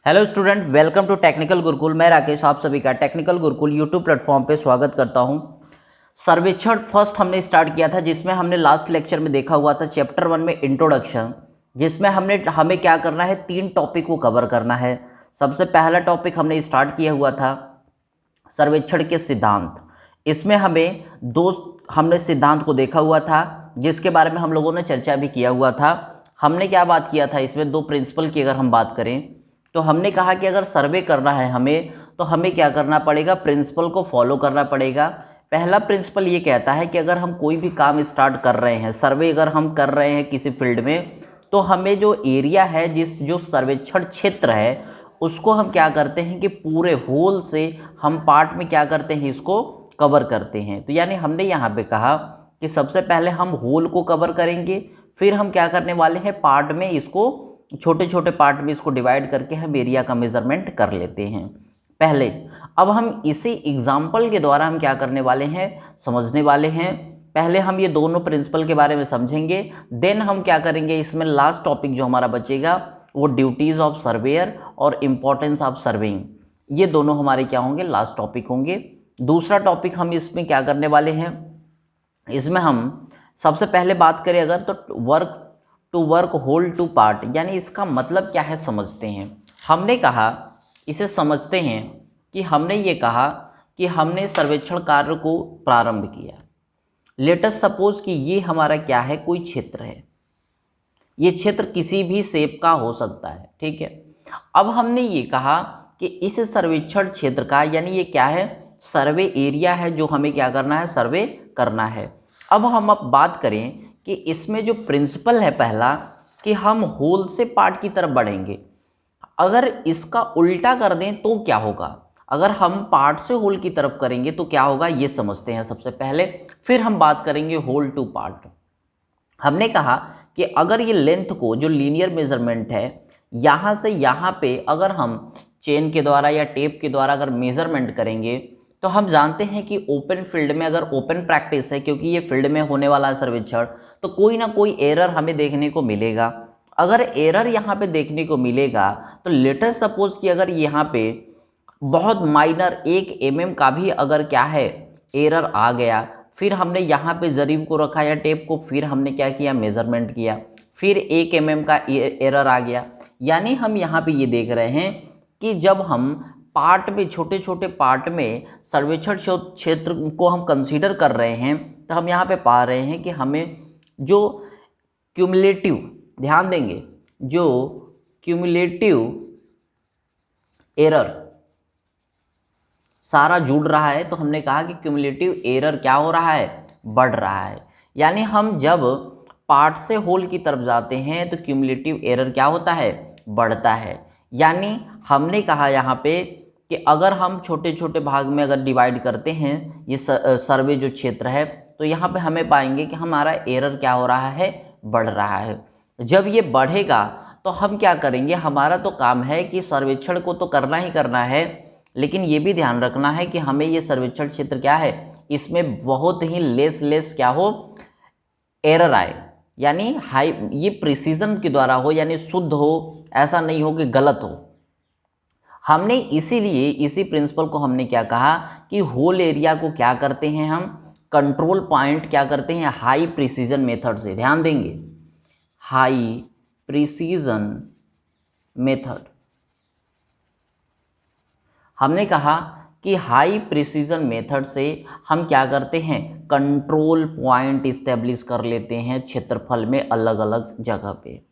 Hello student, welcome to technical Gurukul. मैं राकेश आप सभी का टेक्निकल गुरुकुल यूट्यूब प्लेटफॉर्म पे स्वागत करता हूं। सर्वेक्षण फर्स्ट हमने स्टार्ट किया था, जिसमें हमने लास्ट लेक्चर में देखा हुआ था चैप्टर 1 में इंट्रोडक्शन, जिसमें हमें क्या करना है, 3 टॉपिक को कवर करना है। सबसे पहला टॉपिक हमने स्टार्ट किया हुआ था सर्वेक्षण के सिद्धांत। इसमें हमने सिद्धांत को देखा हुआ था, जिसके बारे में हम लोगों ने चर्चा भी किया हुआ था। हमने क्या बात किया था, इसमें 2 प्रिंसिपल की अगर हम बात करें तो हमने कहा कि अगर सर्वे करना है हमें, तो हमें क्या करना पड़ेगा, प्रिंसिपल को फॉलो करना पड़ेगा। पहला प्रिंसिपल ये कहता है कि अगर हम कोई भी काम स्टार्ट कर रहे हैं, सर्वे अगर हम कर रहे हैं किसी फील्ड में, तो हमें जो एरिया है, जो सर्वेक्षण क्षेत्र है, उसको हम क्या करते हैं कि पूरे होल से हम पार्ट में क्या करते हैं, इसको कवर करते हैं। तो यानी हमने यहाँ पे कहा कि सबसे पहले हम होल को कवर करेंगे, फिर हम क्या करने वाले हैं, पार्ट में इसको छोटे छोटे पार्ट में इसको डिवाइड करके हम एरिया का मेजरमेंट कर लेते हैं पहले। अब हम इसी एग्जाम्पल के द्वारा हम क्या करने वाले हैं, समझने वाले हैं। पहले हम ये दोनों प्रिंसिपल के बारे में समझेंगे, देन हम क्या करेंगे, इसमें लास्ट टॉपिक जो हमारा बचेगा वो ड्यूटीज़ ऑफ सर्वेयर और इम्पोर्टेंस ऑफ सर्वेइंग, ये दोनों हमारे क्या होंगे, लास्ट टॉपिक होंगे। दूसरा टॉपिक हम इसमें क्या करने वाले हैं, इसमें हम सबसे पहले बात करें अगर, तो work to work whole to part, यानी इसका मतलब क्या है समझते हैं। हमने कहा, इसे समझते हैं कि हमने ये कहा कि हमने सर्वेक्षण कार्य को प्रारंभ किया। लेट अस सपोज कि ये हमारा क्या है, कोई क्षेत्र है। ये क्षेत्र किसी भी शेप का हो सकता है, ठीक है। अब हमने ये कहा कि इस सर्वेक्षण क्षेत्र का, यानी ये क्या है, सर्वे एरिया है, जो हमें क्या करना है, सर्वे करना है। अब बात करें कि इसमें जो प्रिंसिपल है पहला, कि हम होल से पार्ट की तरफ बढ़ेंगे। अगर इसका उल्टा कर दें तो क्या होगा, अगर हम पार्ट से होल की तरफ करेंगे तो क्या होगा, ये समझते हैं सबसे पहले, फिर हम बात करेंगे होल टू पार्ट। हमने कहा कि अगर ये लेंथ को, जो लीनियर मेजरमेंट है, यहाँ से यहाँ पे अगर हम चेन के द्वारा या टेप के द्वारा अगर मेजरमेंट करेंगे, तो हम जानते हैं कि ओपन फील्ड में, अगर ओपन प्रैक्टिस है, क्योंकि ये फील्ड में होने वाला है सर्वेक्षण, तो कोई ना कोई एरर हमें देखने को मिलेगा। अगर एरर यहाँ पे देखने को मिलेगा, तो लेट अस सपोज कि अगर यहाँ पे बहुत माइनर 1 mm का भी अगर क्या है, एरर आ गया, फिर हमने यहाँ पे जरीब को रखा या टेप को, फिर हमने क्या किया, मेजरमेंट किया, फिर 1 mm का एरर आ गया। यानी हम यहाँ पे ये देख रहे हैं कि जब हम पार्ट में, छोटे छोटे पार्ट में सर्वेक्षण क्षेत्र को हम कंसीडर कर रहे हैं, तो हम यहाँ पे पा रहे हैं कि हमें जो क्यूमुलेटिव, ध्यान देंगे, जो क्यूमुलेटिव एरर सारा जुड़ रहा है, तो हमने कहा कि क्यूमुलेटिव एरर क्या हो रहा है, बढ़ रहा है। यानी हम जब पार्ट से होल की तरफ जाते हैं तो क्यूमुलेटिव एरर क्या होता है, बढ़ता है। यानी हमने कहा यहाँ पे कि अगर हम छोटे छोटे भाग में अगर डिवाइड करते हैं ये सर्वे जो क्षेत्र है, तो यहाँ पे हमें पाएंगे कि हमारा एरर क्या हो रहा है, बढ़ रहा है। जब ये बढ़ेगा तो हम क्या करेंगे, हमारा तो काम है कि सर्वेक्षण को तो करना ही करना है, लेकिन ये भी ध्यान रखना है कि हमें ये सर्वेक्षण क्षेत्र क्या है, इसमें बहुत ही लेस क्या हो, एरर आए, यानी ये प्रिसीजन के द्वारा हो, यानी शुद्ध हो, ऐसा नहीं हो कि गलत हो। हमने इसीलिए इसी प्रिंसिपल को हमने क्या कहा कि होल एरिया को क्या करते हैं, हम कंट्रोल पॉइंट क्या करते हैं, हाई प्रिसीजन मेथड से, ध्यान देंगे, हाई प्रिसीजन मेथड। हमने कहा कि हाई प्रिसीजन मेथड से हम क्या करते हैं, कंट्रोल पॉइंट इस्टेब्लिश कर लेते हैं क्षेत्रफल में अलग अलग जगह पे।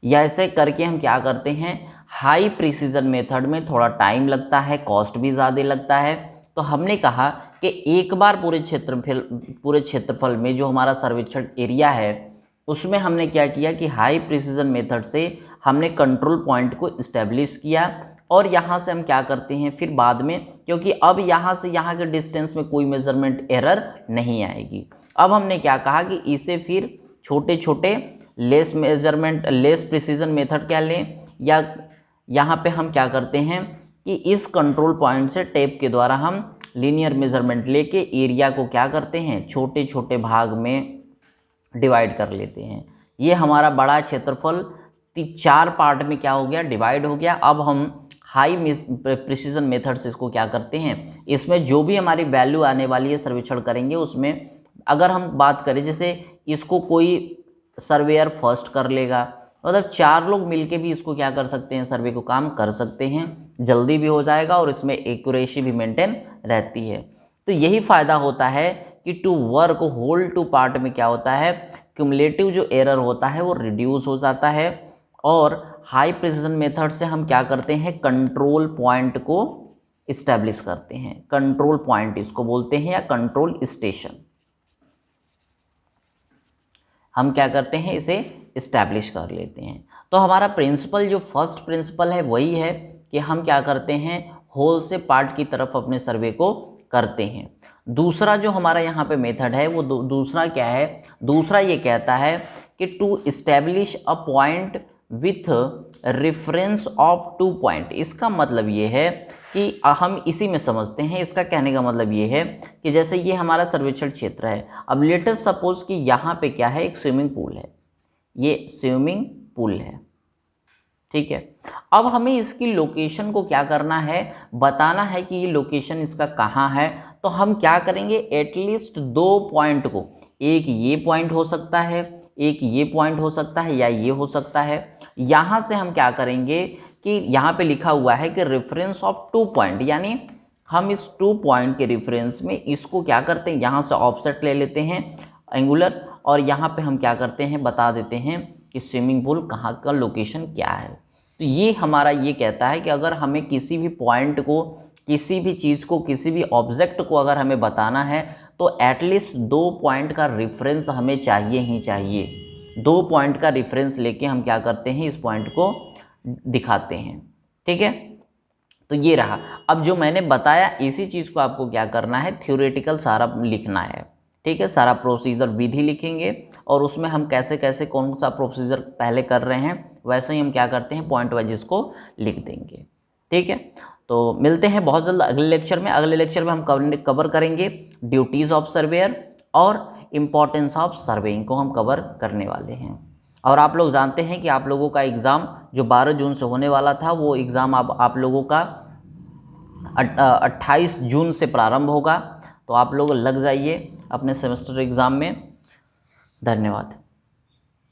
या ऐसे करके हम क्या करते हैं, हाई प्रिसीजन मेथड में थोड़ा टाइम लगता है, कॉस्ट भी ज़्यादा लगता है। तो हमने कहा कि एक बार पूरे क्षेत्रफल में जो हमारा सर्वेक्षण एरिया है, उसमें हमने क्या किया कि हाई प्रिसीजन मेथड से हमने कंट्रोल पॉइंट को इस्टेब्लिश किया, और यहाँ से हम क्या करते हैं, फिर बाद में, क्योंकि अब यहाँ से यहाँ के डिस्टेंस में कोई मेजरमेंट एरर नहीं आएगी, अब हमने क्या कहा कि इसे फिर छोटे छोटे लेस प्रिसीजन मेथड कह लें, या यहाँ पे हम क्या करते हैं कि इस कंट्रोल पॉइंट से टेप के द्वारा हम लीनियर मेजरमेंट लेके एरिया को क्या करते हैं, छोटे छोटे भाग में डिवाइड कर लेते हैं। ये हमारा बड़ा क्षेत्रफल 4 पार्ट में क्या हो गया, डिवाइड हो गया। अब हम हाई प्रिसीजन मेथड से इसको क्या करते हैं, इसमें जो भी हमारी वैल्यू आने वाली है सर्वेक्षण करेंगे उसमें अगर हम बात करें, जैसे इसको कोई सर्वेयर फर्स्ट कर लेगा, मतलब 4 लोग मिलके भी इसको क्या कर सकते हैं, सर्वे को काम कर सकते हैं, जल्दी भी हो जाएगा और इसमें एक्यूरेसी भी मेंटेन रहती है। तो यही फ़ायदा होता है कि to work whole to part में क्या होता है, क्यूमुलेटिव जो एरर होता है वो रिड्यूस हो जाता है। और हाई प्रिसिजन मेथड से हम क्या करते हैं, कंट्रोल पॉइंट को इस्टेब्लिश करते हैं, कंट्रोल पॉइंट इसको बोलते हैं या कंट्रोल स्टेशन, हम क्या करते हैं, इसे इस्टेब्लिश कर लेते हैं। तो हमारा प्रिंसिपल जो फर्स्ट प्रिंसिपल है वही है कि हम क्या करते हैं, होल से पार्ट की तरफ अपने सर्वे को करते हैं। दूसरा जो हमारा यहाँ पे मेथड है वो दूसरा क्या है, दूसरा ये कहता है कि to establish a point with reference of 2 point. इसका मतलब ये है कि हम इसी में समझते हैं, इसका कहने का मतलब ये है कि जैसे ये हमारा सर्वेक्षण क्षेत्र है, अब लेटेस्ट सपोज कि यहाँ पे क्या है, एक स्विमिंग पूल है, ये स्विमिंग पूल है, ठीक है। अब हमें इसकी लोकेशन को क्या करना है, बताना है कि ये लोकेशन इसका कहाँ है। तो हम क्या करेंगे, एटलीस्ट 2 पॉइंट को, एक ये पॉइंट हो सकता है, एक ये पॉइंट हो सकता है, या ये हो सकता है। यहाँ से हम क्या करेंगे कि यहाँ पे लिखा हुआ है कि रेफरेंस ऑफ 2 पॉइंट, यानी हम इस 2 पॉइंट के रेफरेंस में इसको क्या करते हैं, यहाँ से ऑफसेट ले लेते हैं एंगुलर, और यहाँ पे हम क्या करते हैं, बता देते हैं कि स्विमिंग पूल कहाँ का लोकेशन क्या है। तो ये हमारा ये कहता है कि अगर हमें किसी भी पॉइंट को, किसी भी चीज़ को, किसी भी ऑब्जेक्ट को अगर हमें बताना है तो एटलीस्ट 2 पॉइंट का रेफरेंस हमें चाहिए ही चाहिए। 2 पॉइंट का रेफरेंस लेके हम क्या करते हैं, इस पॉइंट को दिखाते हैं, ठीक है। तो ये रहा। अब जो मैंने बताया इसी चीज़ को आपको क्या करना है, थ्योरेटिकल सारा लिखना है, ठीक है। सारा प्रोसीजर विधि लिखेंगे और उसमें हम कैसे कैसे कौन सा प्रोसीजर पहले कर रहे हैं वैसे ही हम क्या करते हैं, पॉइंट वाइज इसको लिख देंगे, ठीक है। तो मिलते हैं बहुत जल्द अगले लेक्चर में। अगले लेक्चर में हम कवर करेंगे ड्यूटीज़ ऑफ सर्वेयर और इम्पॉर्टेंस ऑफ सर्वेइंग को हम कवर करने वाले हैं। और आप लोग जानते हैं कि आप लोगों का एग्ज़ाम जो 12 जून से होने वाला था वो एग्ज़ाम अब आप लोगों का 28 जून से प्रारंभ होगा। तो आप लोग लग जाइए अपने सेमेस्टर एग्ज़ाम में। धन्यवाद।